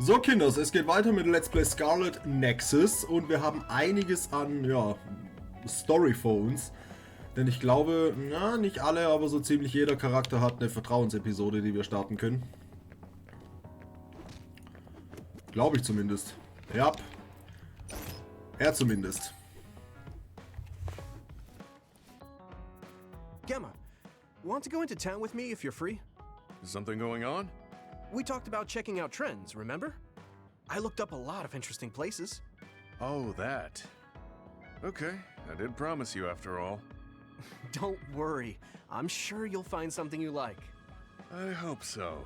So Kinders, es geht weiter mit Let's Play Scarlet Nexus und wir haben einiges an, ja, Story vor uns. Denn ich glaube, na, nicht alle, aber so ziemlich jeder Charakter hat eine Vertrauensepisode, die wir starten können. Glaube ich zumindest. Ja. Er zumindest. Gemma, want to go into town with me if you're free? Is something going on? We talked about checking out trends, remember? I looked up a lot of interesting places. Oh, that. Okay, I did promise you after all. Don't worry, I'm sure you'll find something you like. I hope so.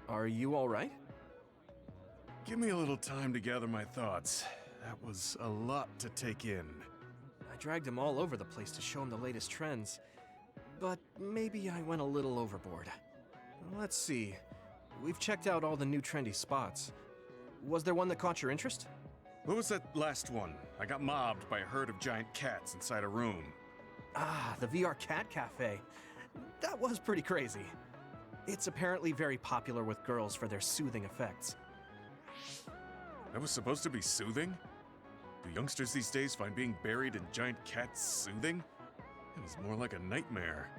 Are you all right? Give me a little time to gather my thoughts. That was a lot to take in. I dragged him all over the place to show him the latest trends, but maybe I went a little overboard. Let's see. We've checked out all the new trendy spots. Was there one that caught your interest? What was that last one? I got mobbed by a herd of giant cats inside a room. Ah, the VR Cat Cafe. That was pretty crazy. It's apparently very popular with girls for their soothing effects. That was supposed to be soothing? Do youngsters these days find being buried in giant cats soothing? It was more like a nightmare.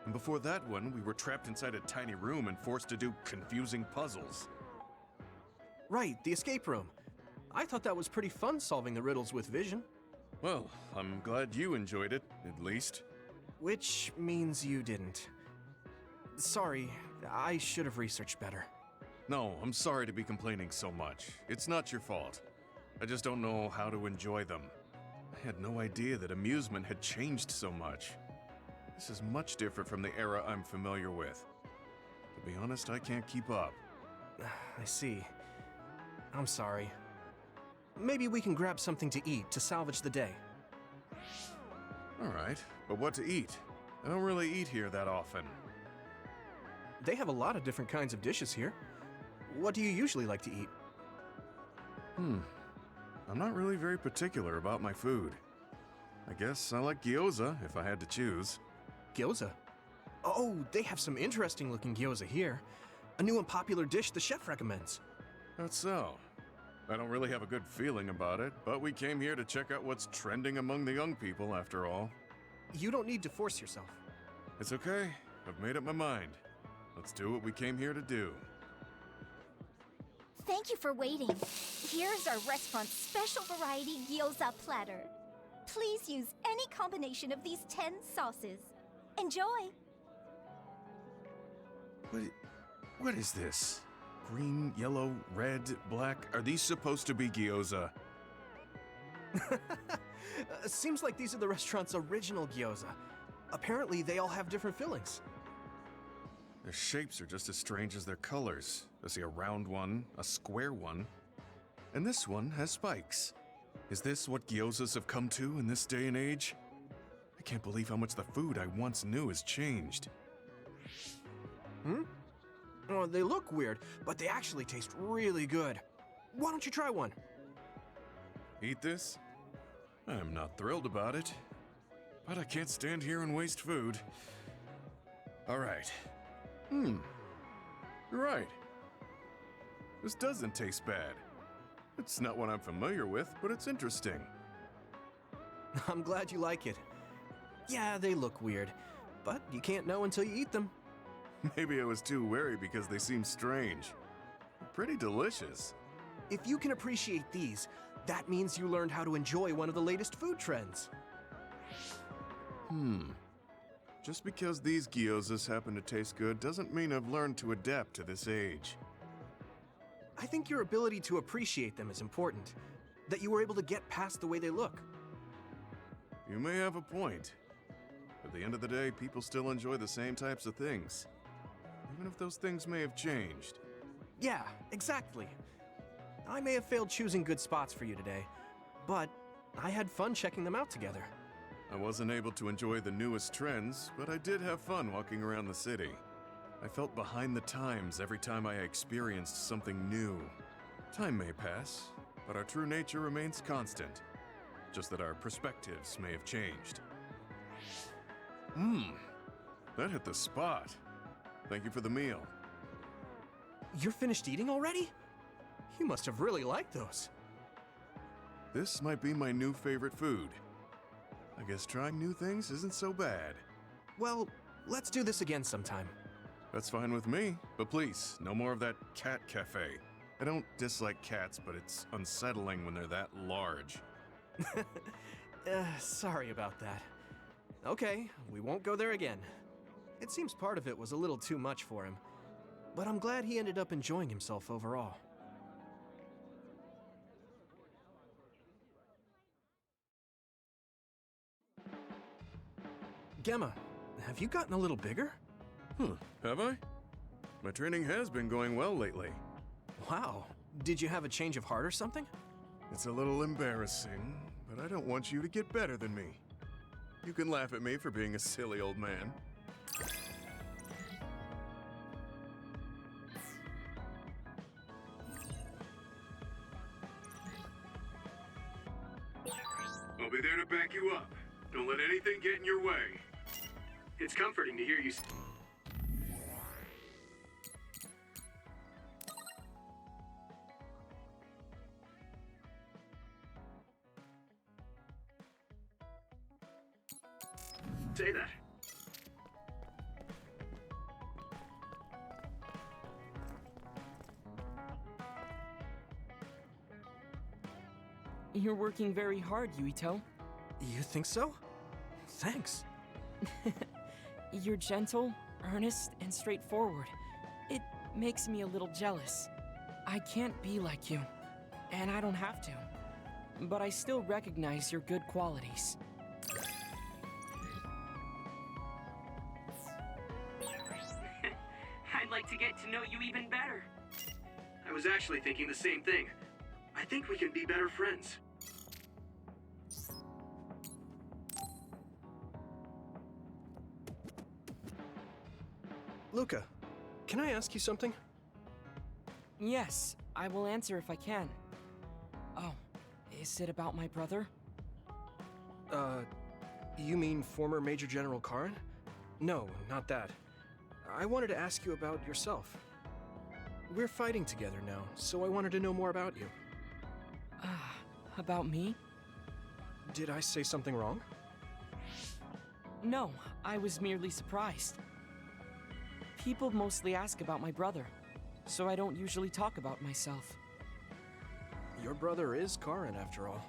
And before that one, we were trapped inside a tiny room and forced to do confusing puzzles. Right, the escape room. I thought that was pretty fun solving the riddles with vision. Well, I'm glad you enjoyed it, at least. Which means you didn't. Sorry, I should have researched better. No, I'm sorry to be complaining so much. It's not your fault. I just don't know how to enjoy them. I had no idea that amusement had changed so much. This is much different from the era I'm familiar with. To be honest, I can't keep up. I see. I'm sorry. Maybe we can grab something to eat to salvage the day. Alright, but what to eat? I don't really eat here that often. They have a lot of different kinds of dishes here. What do you usually like to eat? I'm not really very particular about my food. I guess I like gyoza if I had to choose. Gyoza? Oh, they have some interesting looking gyoza here. A new and popular dish the chef recommends. That's so. I don't really have a good feeling about it, but we came here to check out what's trending among the young people after all. You don't need to force yourself. It's okay. I've made up my mind. Let's do what we came here to do. Thank you for waiting. Here's our restaurant's special variety gyoza platter. Please use any combination of these 10 sauces. Enjoy! What is this? Green, yellow, red, black? Are these supposed to be gyoza? Seems like these are the restaurant's original gyoza. Apparently, they all have different fillings. Their shapes are just as strange as their colors. I see a round one, a square one, and this one has spikes. Is this what gyozas have come to in this day and age? I can't believe how much the food I once knew has changed. Oh, they look weird, but they actually taste really good. Why don't you try one? Eat this? I'm not thrilled about it, but I can't stand here and waste food. All right. You're right. This doesn't taste bad. It's not what I'm familiar with, but it's interesting. I'm glad you like it. Yeah, they look weird, but you can't know until you eat them. Maybe I was too wary because they seem strange. Pretty delicious. If you can appreciate these, that means you learned how to enjoy one of the latest food trends. Just because these gyozas happen to taste good doesn't mean I've learned to adapt to this age. I think your ability to appreciate them is important, that you were able to get past the way they look. You may have a point. At the end of the day, people still enjoy the same types of things. Even if those things may have changed. Yeah, exactly. I may have failed choosing good spots for you today, but I had fun checking them out together. I wasn't able to enjoy the newest trends, but I did have fun walking around the city. I felt behind the times every time I experienced something new. Time may pass, but our true nature remains constant. just that our perspectives may have changed. That hit the spot. Thank you for the meal. You're finished eating already? You must have really liked those. This might be my new favorite food. I guess trying new things isn't so bad. Well, let's do this again sometime. That's fine with me, but please, no more of that cat cafe. I don't dislike cats, but it's unsettling when they're that large. Sorry about that. Okay, we won't go there again. It seems part of it was a little too much for him, but I'm glad he ended up enjoying himself overall. Gemma, have you gotten a little bigger? Have I? My training has been going well lately. Wow, did you have a change of heart or something? It's a little embarrassing, but I don't want you to get better than me. You can laugh at me for being a silly old man. I'll be there to back you up. Don't let anything get in your way. It's comforting to hear you. Say that. You're working very hard, Yuito. You think so? Thanks. You're gentle, earnest, and straightforward. It makes me a little jealous. I can't be like you, and I don't have to. But I still recognize your good qualities. I'd like to get to know you even better. I was actually thinking the same thing. I think we can be better friends. Luca, can I ask you something? Yes, I will answer if I can. Oh, is it about my brother? You mean former Major General Karin? No, not that. I wanted to ask you about yourself. We're fighting together now, so I wanted to know more about you. About me? Did I say something wrong? No, I was merely surprised. People mostly ask about my brother, so I don't usually talk about myself. Your brother is Karin, after all.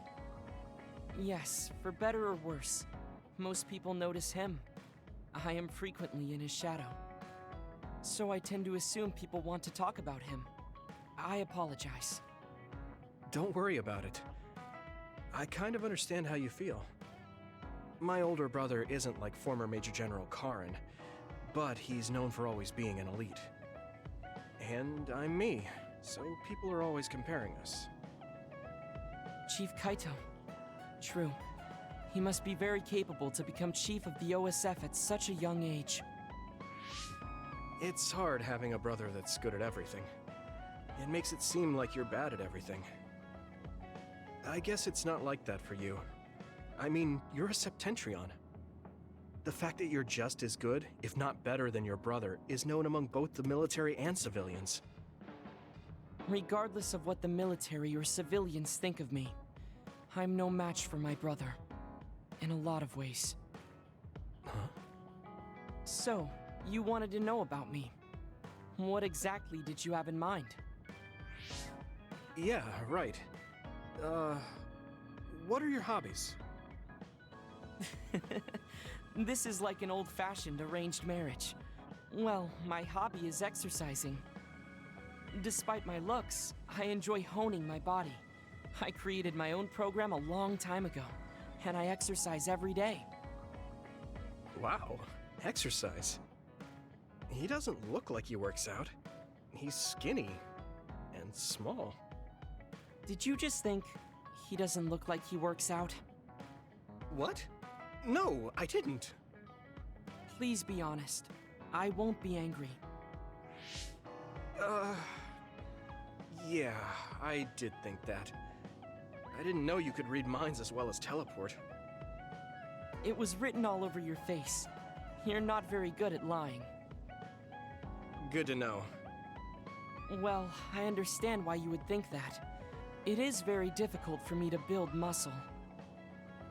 Yes, for better or worse. Most people notice him. I am frequently in his shadow. So I tend to assume people want to talk about him. I apologize. Don't worry about it. I kind of understand how you feel. My older brother isn't like former Major General Karin, but he's known for always being an elite. And I'm me, so people are always comparing us. Chief Kaito. True. He must be very capable to become chief of the OSF at such a young age. It's hard having a brother that's good at everything. It makes it seem like you're bad at everything. I guess it's not like that for you. I mean, you're a Septentrion. The fact that you're just as good, if not better than your brother, is known among both the military and civilians. Regardless of what the military or civilians think of me, I'm no match for my brother. In a lot of ways. Huh? So, you wanted to know about me. What exactly did you have in mind? Yeah, right. What are your hobbies? This is like an old-fashioned arranged marriage. Well, my hobby is exercising. Despite my looks, I enjoy honing my body. I created my own program a long time ago, and I exercise every day. Wow, exercise. He doesn't look like he works out. He's skinny and small. Did you just think he doesn't look like he works out? What? No, I didn't. Please be honest. I won't be angry. Yeah, I did think that. I didn't know you could read minds as well as teleport. It was written all over your face. You're not very good at lying. Good to know. Well, I understand why you would think that. It is very difficult for me to build muscle.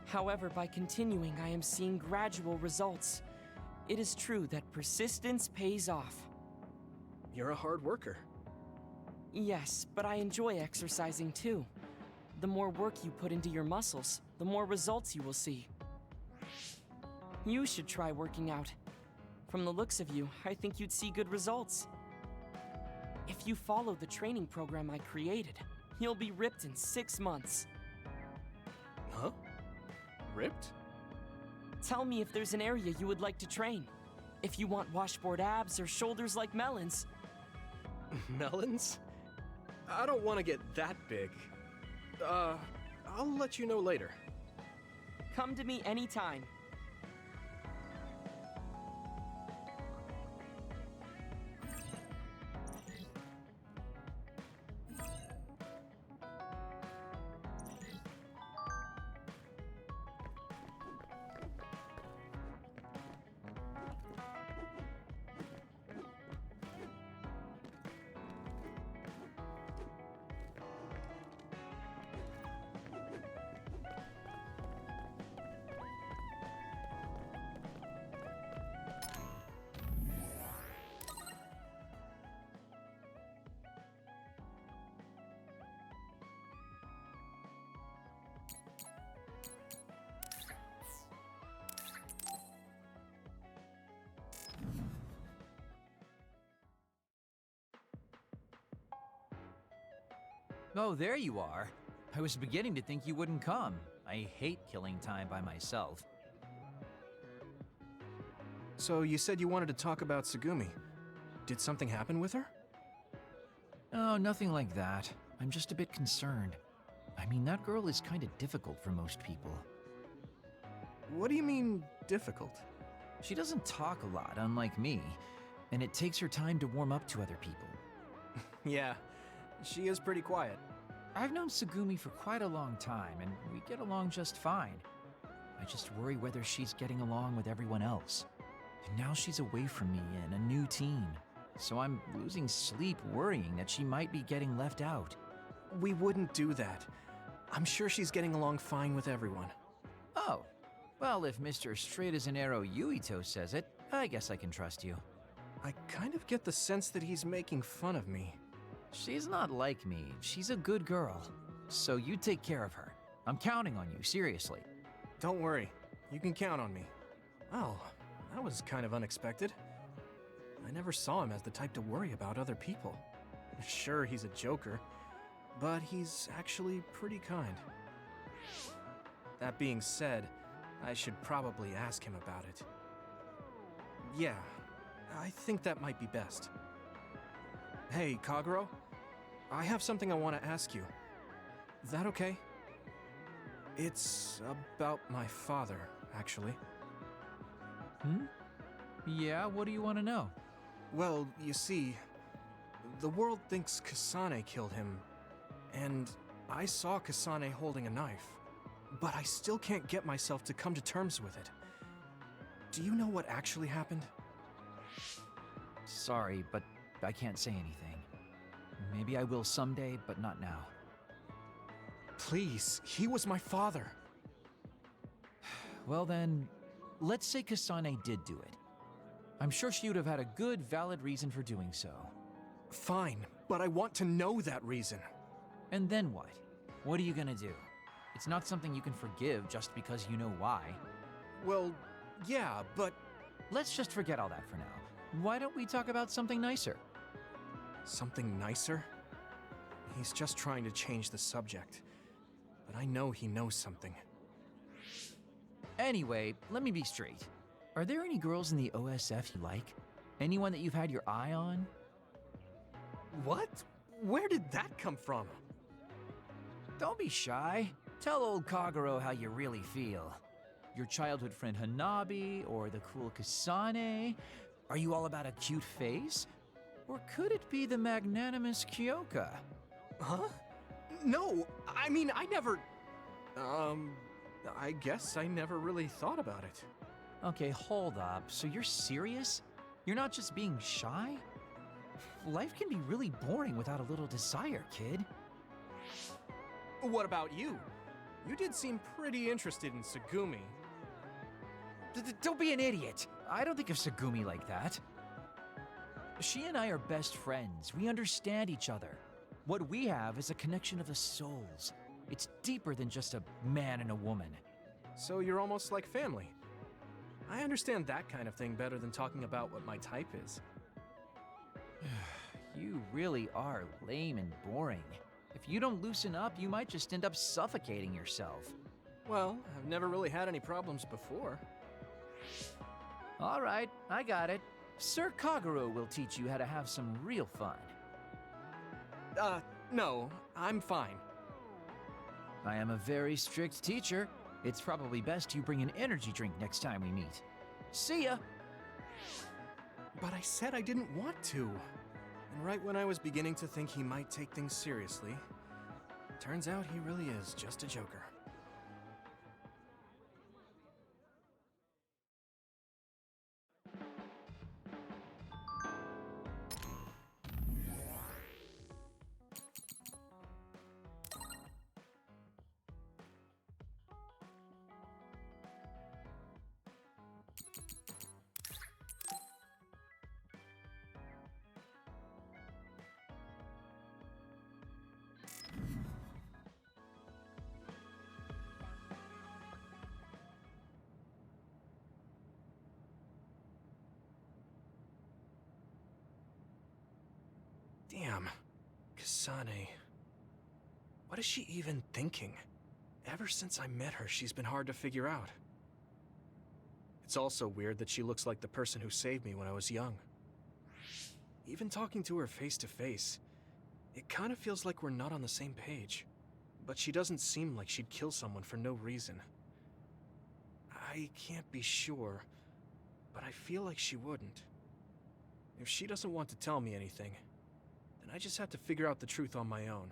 However, by continuing, I am seeing gradual results. It is true that persistence pays off. You're a hard worker. Yes, but I enjoy exercising too. The more work you put into your muscles, the more results you will see. You should try working out. From the looks of you, I think you'd see good results. If you follow the training program I created, you'll be ripped in 6 months. Huh? Ripped? Tell me if there's an area you would like to train. If you want washboard abs or shoulders like melons. Melons? I don't want to get that big. I'll let you know later. Come to me anytime. Oh, there you are. I was beginning to think you wouldn't come. I hate killing time by myself. So you said you wanted to talk about Tsugumi. Did something happen with her? Oh, nothing like that. I'm just a bit concerned. I mean, that girl is kind of difficult for most people. What do you mean, difficult? She doesn't talk a lot, unlike me, and it takes her time to warm up to other people. Yeah, she is pretty quiet. I've known Tsugumi for quite a long time, and we get along just fine. I just worry whether she's getting along with everyone else. And now she's away from me in a new team, so I'm losing sleep worrying that she might be getting left out. We wouldn't do that. I'm sure she's getting along fine with everyone. Oh, well, if Mr. Straight as an Arrow Yuito says it, I guess I can trust you. I kind of get the sense that he's making fun of me. She's not like me. She's a good girl. So you take care of her. I'm counting on you, seriously. Don't worry. You can count on me. Oh, that was kind of unexpected. I never saw him as the type to worry about other people. Sure, he's a joker, but he's actually pretty kind. That being said, I should probably ask him about it. Yeah, I think that might be best. Hey, Kagero, I have something I want to ask you. Is that okay? It's about my father, actually. Yeah, what do you want to know? Well, you see, the world thinks Kasane killed him, and I saw Kasane holding a knife, but I still can't get myself to come to terms with it. Do you know what actually happened? Sorry, but I can't say anything. Maybe I will someday, but not now. Please, he was my father. Well then, let's say Kasane did do it. I'm sure she would have had a good, valid reason for doing so. Fine, but I want to know that reason. And then what? What are you gonna do? It's not something you can forgive just because you know why. Well, yeah, but... Let's just forget all that for now. Why don't we talk about something nicer? Something nicer? He's just trying to change the subject. But I know he knows something. Anyway, let me be straight. Are there any girls in the OSF you like? Anyone that you've had your eye on? What? Where did that come from? Don't be shy. Tell old Kagero how you really feel. Your childhood friend Hanabi, or the cool Kasane? Are you all about a cute face? Or could it be the magnanimous Kyoka? Huh? No, I mean, I never... I guess I never really thought about it. Okay, hold up. So you're serious? You're not just being shy? Life can be really boring without a little desire, kid. What about you? You did seem pretty interested in Tsugumi. Don't be an idiot. I don't think of Tsugumi like that. She and I are best friends. We understand each other. What we have is a connection of the souls. It's deeper than just a man and a woman. So you're almost like family. I understand that kind of thing better than talking about what my type is. You really are lame and boring. If you don't loosen up, you might just end up suffocating yourself. Well, I've never really had any problems before. All right, I got it. Sir Kagero will teach you how to have some real fun. No, I'm fine. I am a very strict teacher. It's probably best you bring an energy drink next time we meet. See ya! But I said I didn't want to. And right when I was beginning to think he might take things seriously, turns out he really is just a joker. Damn. Kasane. What is she even thinking? Ever since I met her, she's been hard to figure out. It's also weird that she looks like the person who saved me when I was young. Even talking to her face to face, it kind of feels like we're not on the same page. But she doesn't seem like she'd kill someone for no reason. I can't be sure, but I feel like she wouldn't. If she doesn't want to tell me anything, then I just have to figure out the truth on my own.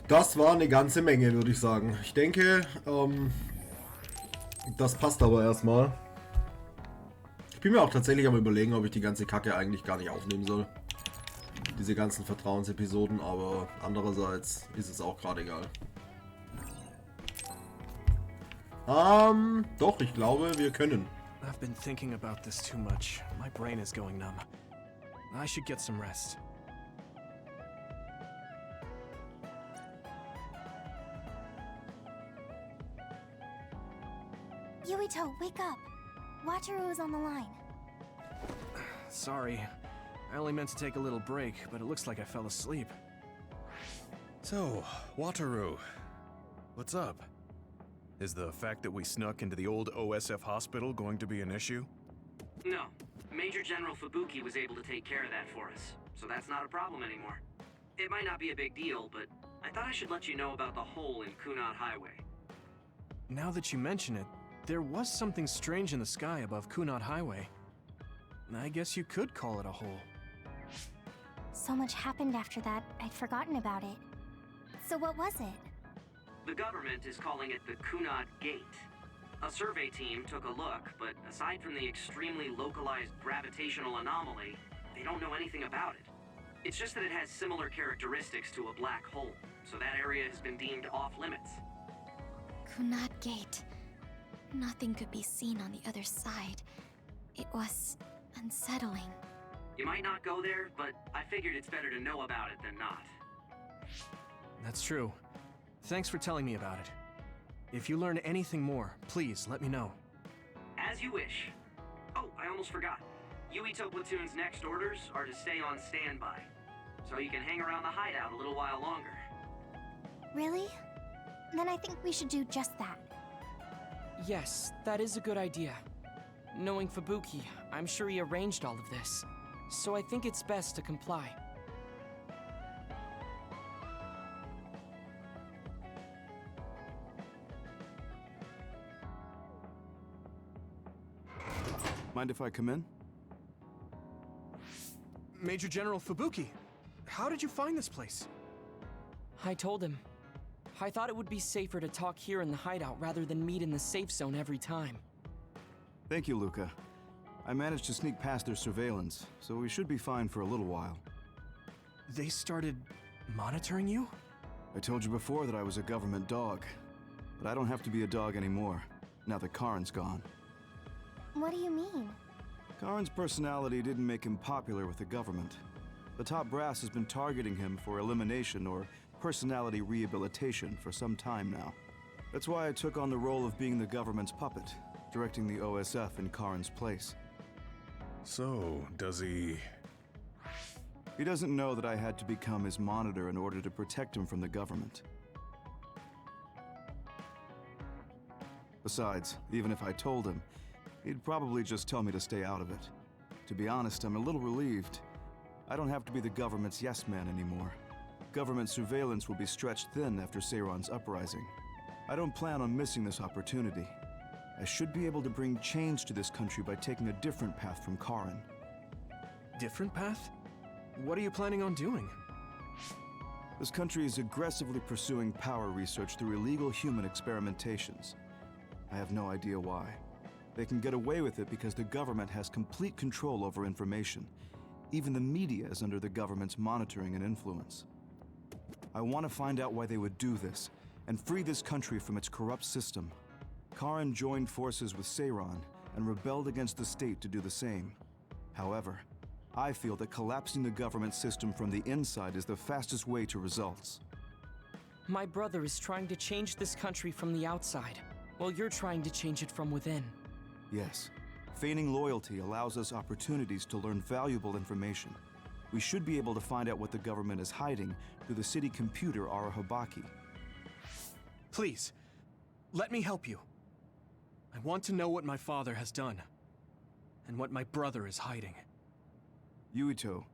Das war eine ganze Menge, würde ich sagen. Ich denke, das passt aber erstmal. Ich bin mir auch tatsächlich am Überlegen, ob ich die ganze Kacke eigentlich gar nicht aufnehmen soll. Diese ganzen Vertrauensepisoden, aber andererseits ist es auch gerade egal. Doch, ich glaube, wir können. I've been thinking about this too much. My brain is going numb. I should get some rest. Yuito, wake up! Wataru is on the line. Sorry. I only meant to take a little break, but it looks like I fell asleep. So, Wataru, what's up? Is the fact that we snuck into the old OSF hospital going to be an issue? No. Major General Fubuki was able to take care of that for us, so that's not a problem anymore. It might not be a big deal, but I thought I should let you know about the hole in Kunad Highway. Now that you mention it, there was something strange in the sky above Kunad Highway. I guess you could call it a hole. So much happened after that, I'd forgotten about it. So what was it? The government is calling it the Kunad Gate. A survey team took a look, but aside from the extremely localized gravitational anomaly, they don't know anything about it. It's just that it has similar characteristics to a black hole, so that area has been deemed off-limits. Kunad Gate. Nothing could be seen on the other side. It was unsettling. You might not go there, but I figured it's better to know about it than not. That's true. Thanks for telling me about it. If you learn anything more, please let me know. As you wish. Oh, I almost forgot. Yuito Platoon's next orders are to stay on standby, so you can hang around the hideout a little while longer. Really? Then I think we should do just that. Yes, that is a good idea. Knowing Fubuki, I'm sure he arranged all of this. So I think it's best to comply. Mind if I come in? Major General Fubuki, how did you find this place? I told him. I thought it would be safer to talk here in the hideout rather than meet in the safe zone every time. Thank you, Luca. I managed to sneak past their surveillance, so we should be fine for a little while. They started monitoring you? I told you before that I was a government dog, but I don't have to be a dog anymore, now that Karen's gone. What do you mean? Karen's personality didn't make him popular with the government. The top brass has been targeting him for elimination or personality rehabilitation for some time now. That's why I took on the role of being the government's puppet, directing the OSF in Karen's place. So, does he... He doesn't know that I had to become his monitor in order to protect him from the government. Besides, even if I told him, he'd probably just tell me to stay out of it. To be honest, I'm a little relieved. I don't have to be the government's yes man anymore. Government surveillance will be stretched thin after Seiron's uprising. I don't plan on missing this opportunity. I should be able to bring change to this country by taking a different path from Karen. Different path? What are you planning on doing? This country is aggressively pursuing power research through illegal human experimentations. I have no idea why. They can get away with it because the government has complete control over information. Even the media is under the government's monitoring and influence. I want to find out why they would do this, and free this country from its corrupt system. Karen joined forces with Seiron and rebelled against the state to do the same. However, I feel that collapsing the government system from the inside is the fastest way to results. My brother is trying to change this country from the outside, while you're trying to change it from within. Yes, feigning loyalty allows us opportunities to learn valuable information. We should be able to find out what the government is hiding through the city computer Arahabaki. Please, let me help you. I want to know what my father has done, and what my brother is hiding. Yuito,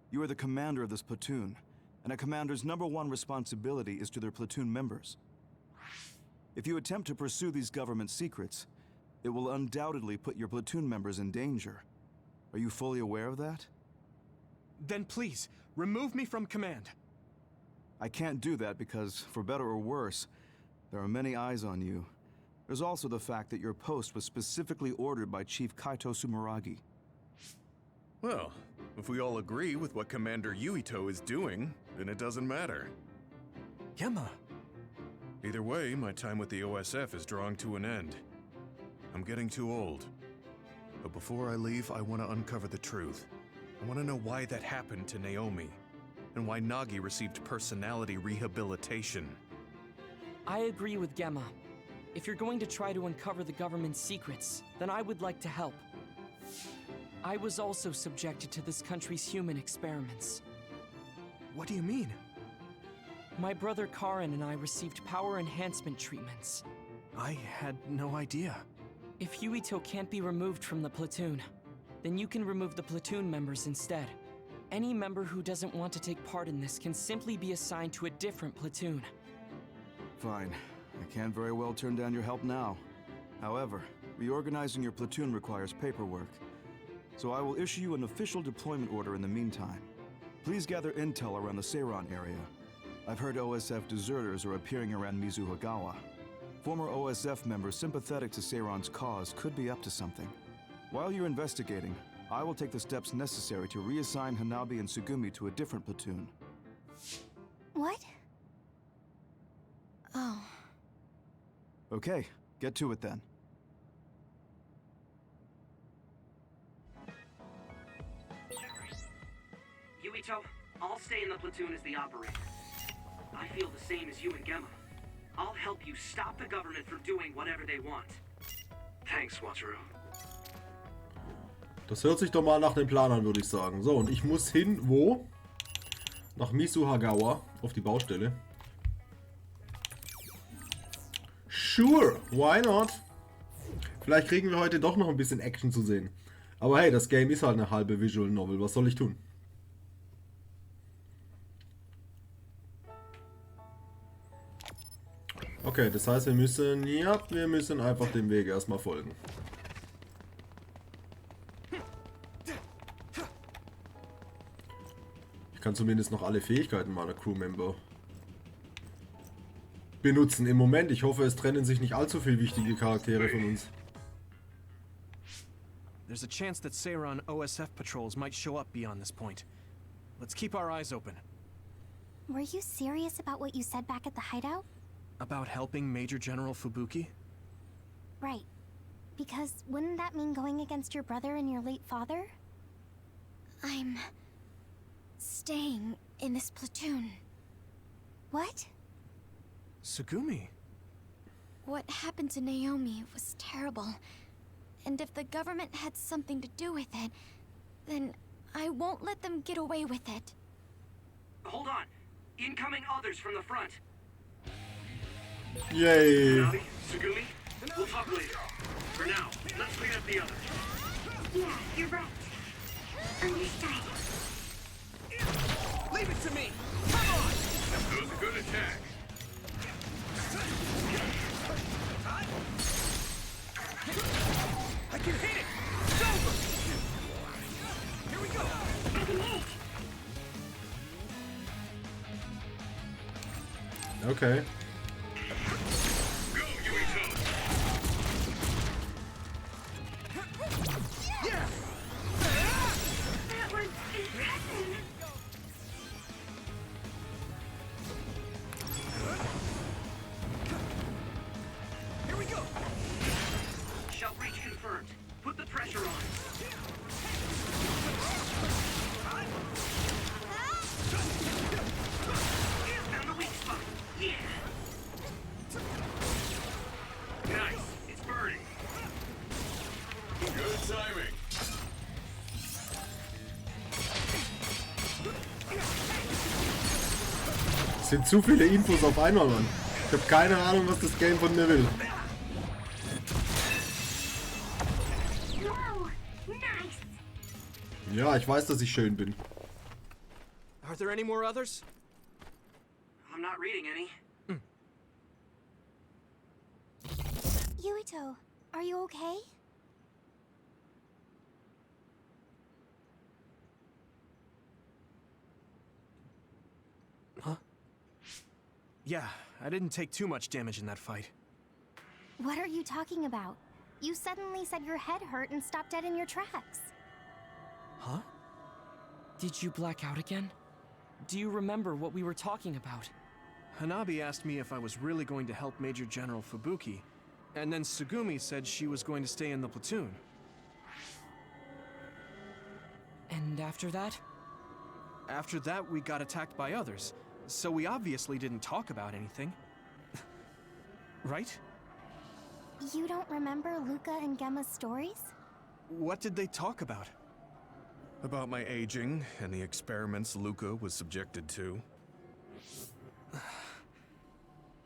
you are the commander of this platoon, and a commander's #1 responsibility is to their platoon members. If you attempt to pursue these government secrets, it will undoubtedly put your platoon members in danger. Are you fully aware of that? Then please, remove me from command. I can't do that because, for better or worse, there are many eyes on you. There's also the fact that your post was specifically ordered by Chief Kaito Sumeragi. Well, if we all agree with what Commander Yuito is doing, then it doesn't matter. Gemma. Either way, my time with the OSF is drawing to an end. I'm getting too old. But before I leave, I want to uncover the truth. I want to know why that happened to Naomi, and why Nagi received personality rehabilitation. I agree with Gemma. If you're going to try to uncover the government's secrets, then I would like to help. I was also subjected to this country's human experiments. What do you mean? My brother Karen and I received power enhancement treatments. I had no idea. If Yuito can't be removed from the platoon, then you can remove the platoon members instead. Any member who doesn't want to take part in this can simply be assigned to a different platoon. Fine. I can't very well turn down your help now. However, reorganizing your platoon requires paperwork. So I will issue you an official deployment order in the meantime. Please gather intel around the Seiron area. I've heard OSF deserters are appearing around Mizuhagawa. Former OSF members sympathetic to Seiron's cause could be up to something. While you're investigating, I will take the steps necessary to reassign Hanabi and Tsugumi to a different platoon. What? Oh. Okay, get to it then. Yuito, I'll stay in the platoon as the operator. I feel the same as you and Gemma. I'll help you stop the government from doing whatever they want. Thanks, Wataru. Das hört sich doch mal nach dem Plan an, würde ich sagen. So, und ich muss hin, wo? Nach Mizuhagawa, auf die Baustelle. Sure, why not? Vielleicht kriegen wir heute doch noch ein bisschen Action zu sehen. Aber hey, das Game ist halt eine halbe Visual Novel. Was soll ich tun? Okay, das heißt, wir müssen einfach dem Weg erstmal folgen. kann zumindest noch alle Fähigkeiten meiner Crewmember benutzen im Moment. Ich hoffe, es trennen sich nicht allzu viele wichtige Charaktere von uns. There's a chance that Seiran OSF patrols might show up beyond this point. Let's keep our eyes open. Were you serious about what you said back at the hideout? About helping Major General Fubuki? Right. Because wouldn't that mean going against your brother and your late father? I'm staying in this platoon. What? Tsugumi. What happened to Naomi was terrible. And if the government had something to do with it, then I won't let them get away with it. Hold on. Incoming others from the front. Yay! Navi, Tsugumi, we'll talk later. For now, let's clean up the others. Yeah, you're right. Understood. Leave it to me! Come on! That was a good attack. I can hit it! It's over! Here we go! I can hit. Okay. Go, Yuito! Yeah! That was impressive. Here we go! Shell breach confirmed. Put the pressure on. Found the weak spot. Yeah. Nice. It's burning. Good timing. Es sind zu viele Infos auf einmal, Mann. Ich habe keine Ahnung, was das Game von mir will. Whoa, nice. Ja, ich weiß, dass ich schön bin. Are there any more others? I'm not reading any. Yuito, are you okay? Huh? Yeah, I didn't take too much damage in that fight. What are you talking about? You suddenly said your head hurt and stopped dead in your tracks. Huh? Did you black out again? Do you remember what we were talking about? Hanabi asked me if I was really going to help Major General Fubuki, and then Tsugumi said she was going to stay in the platoon. And after that? After that, we got attacked by others, so we obviously didn't talk about anything. Right? You don't remember Luca and Gemma's stories? What did they talk about? About my aging and the experiments Luca was subjected to.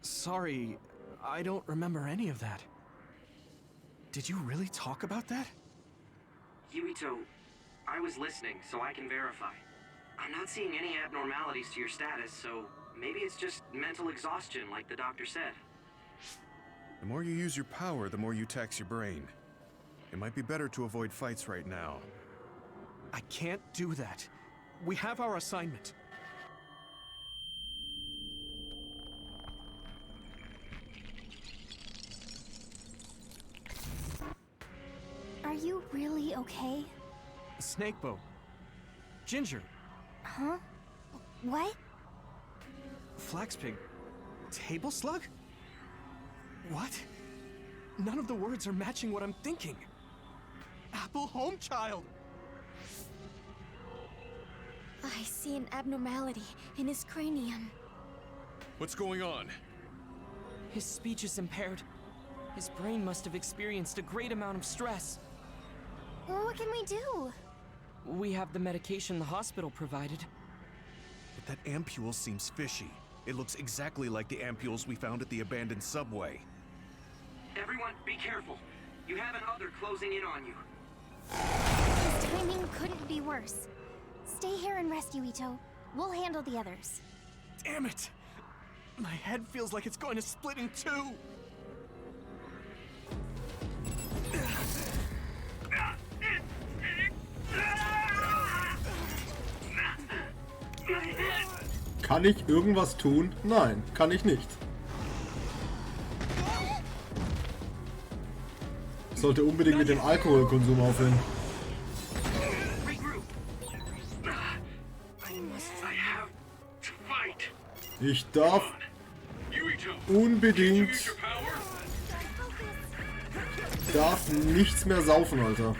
Sorry, I don't remember any of that. Did you really talk about that? Yuito, I was listening, so I can verify. I'm not seeing any abnormalities to your status, so maybe it's just mental exhaustion, like the doctor said. The more you use your power, the more you tax your brain. It might be better to avoid fights right now. I can't do that. We have our assignment. Are you really okay? Snakeboat. Ginger. Huh? What? Flaxpig. Table slug? What? None of the words are matching what I'm thinking. Apple home child. I see an abnormality in his cranium. What's going on? His speech is impaired. His brain must have experienced a great amount of stress. Well, what can we do? We have the medication the hospital provided. But that ampule seems fishy. It looks exactly like the ampules we found at the abandoned subway. Everyone, be careful. You have an other closing in on you. His timing couldn't be worse. Stay here and rest, Yuito. We'll handle the others. Damn it! My head feels like it's going to split in two. Kann ich irgendwas tun? Nein, kann ich nicht. Ich sollte unbedingt mit dem Alkoholkonsum aufhören. Ich darf unbedingt... darf nichts mehr saufen, Alter.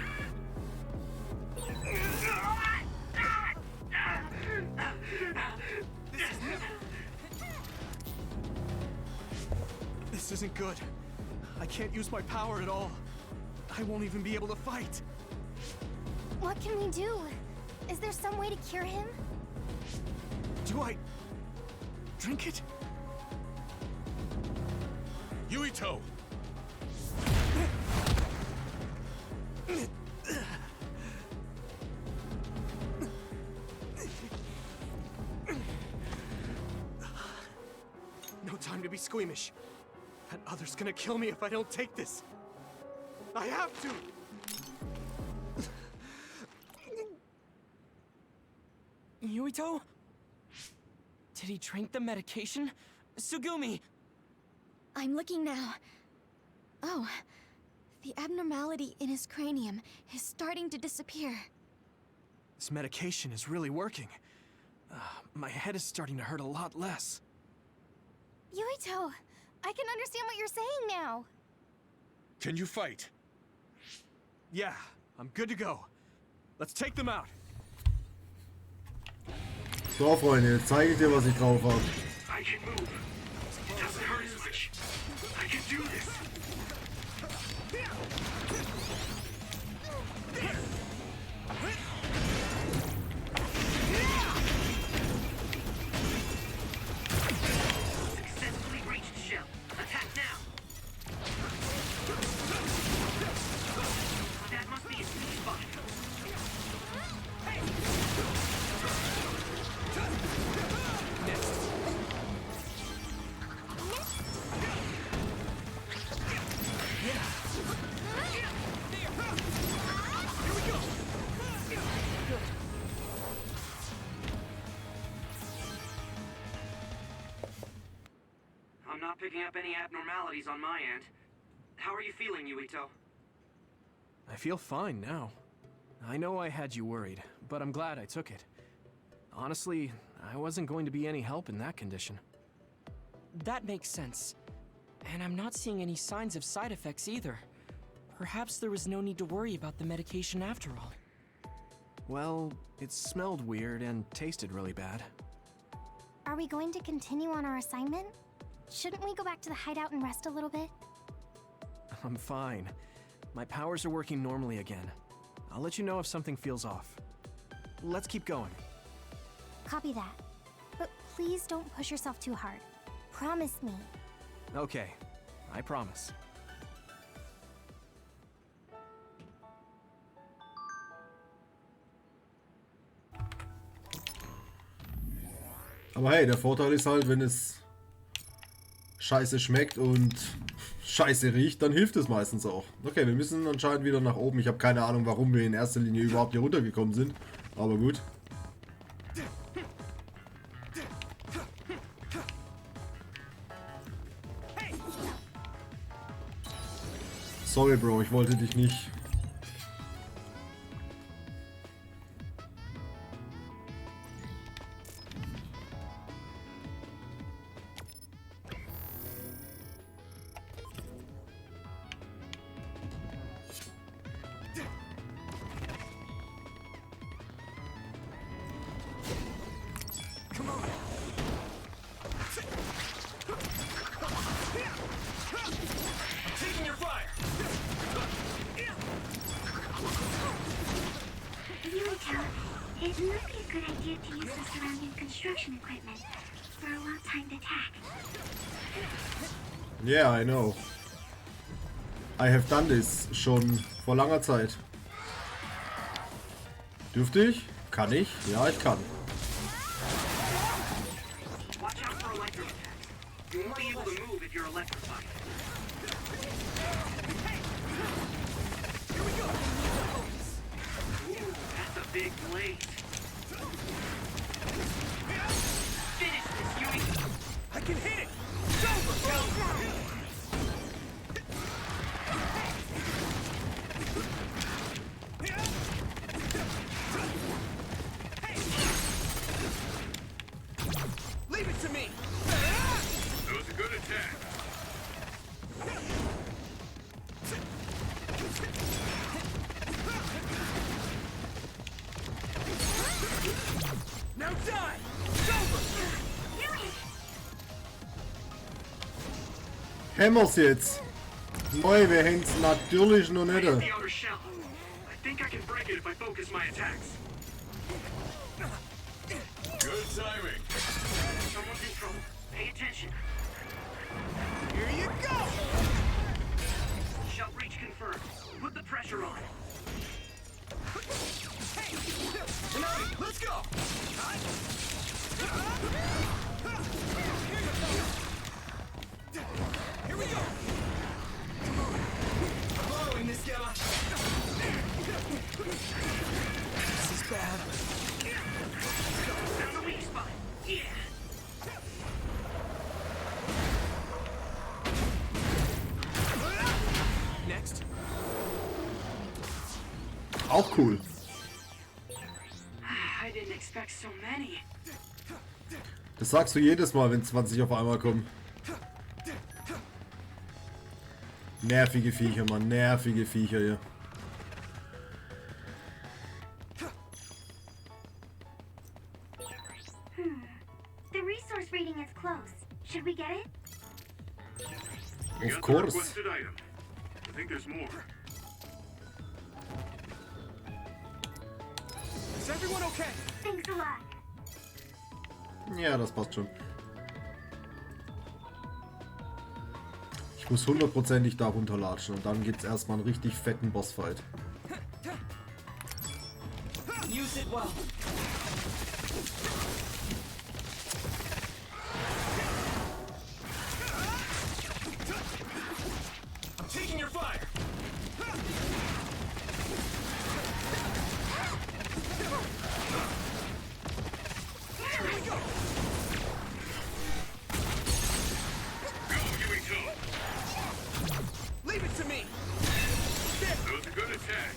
This isn't good. I can't use my power at all. I won't even be able to fight. What can we do? Is there some way to cure him? Do I drink it? Yuito! No time to be squeamish. That other's gonna kill me if I don't take this. I have to! Yuito? Did he drink the medication? Sugumi! I'm looking now. Oh, the abnormality in his cranium is starting to disappear. This medication is really working. My head is starting to hurt a lot less. Yuito, I can understand what you're saying now. Can you fight? Yeah, I'm good to go. Let's take them out. So, Freunde, jetzt zeige ich dir, was ich drauf habe. I can move. It doesn't hurt as much. I can do this. Successfully breached shell. Attack now. That must be a sweet spot. I'm not picking up any abnormalities on my end. How are you feeling, Yuito? I feel fine now. I know I had you worried, but I'm glad I took it. Honestly, I wasn't going to be any help in that condition. That makes sense. And I'm not seeing any signs of side effects either. Perhaps there was no need to worry about the medication after all. Well, it smelled weird and tasted really bad. Are we going to continue on our assignment? Shouldn't we go back to the hideout and rest a little bit? I'm fine. My powers are working normally again. I'll let you know if something feels off. Let's keep going. Copy that. But please don't push yourself too hard. Promise me. Okay, I promise. Aber hey, der Vorteil ist halt, wenn es scheiße schmeckt und scheiße riecht, dann hilft es meistens auch. Okay, wir müssen anscheinend wieder nach oben. Ich habe keine Ahnung, warum wir in erster Linie überhaupt hier runtergekommen sind. Aber gut. Sorry, Bro, ich wollte dich nicht. It might be a good idea to use the surrounding construction equipment for a well-timed attack. Yeah, I know. I have done this schon vor langer Zeit. Dürfte ich? Kann ich? Ja, ich kann. Watch out for electric attacks. You won't be able to move if you're electrified. Here we go! Ooh, that's a big blade. Finish it to me. That was a good attack. Now die! It's over! Hämmer's jetzt. Neu, wir hängen's natürlich noch nicht. The outer shell. I think I can break it if I focus my attacks. Good timing. Someone's in trouble. Pay attention. Here you go! Shell breach confirmed. Put the pressure on. Let's go! Here we go! Following this guy. This is bad. That's a weak spot. Yeah. Next. Auch cool. I didn't expect so many. Das sagst du jedes Mal, wenn 20 auf einmal kommen. Nervige Viecher, Mann. Nervige Viecher hier. The resource reading is close. Should we get it? We Of got the course. requested item. I think there's more. Is everyone okay? Thanks a lot. Ja, das passt schon. Ich muss hundertprozentig da runterlatschen und dann gibt's erstmal einen richtig fetten Bossfight. Use it well. I'm taking your fire! Here we go! Giving toe. Leave it to me! That was a good attack.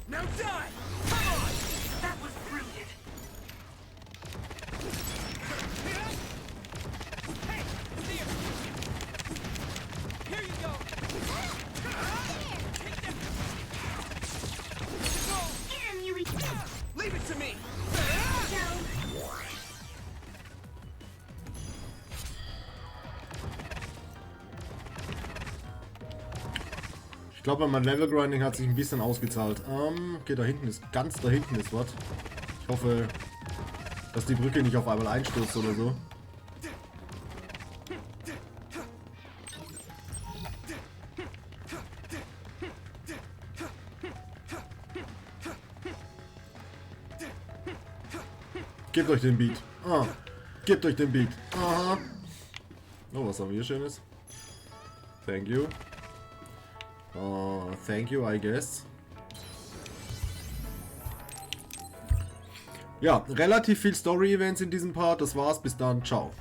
Now die! Come on! That was brilliant. Here you go. Get him, Yui. Leave it to me! Ich glaube, mein Level Grinding hat sich ein bisschen ausgezahlt. Okay, da hinten ist, ganz da hinten ist was. Ich hoffe, dass die Brücke nicht auf einmal einstürzt oder so. Gebt euch den Beat. Gebt euch den Beat. Aha. Oh, was haben wir hier Schönes? Thank you. Thank you, I guess. Ja, relativ viel Story-Events in diesem Part. Das war's. Bis dann. Ciao.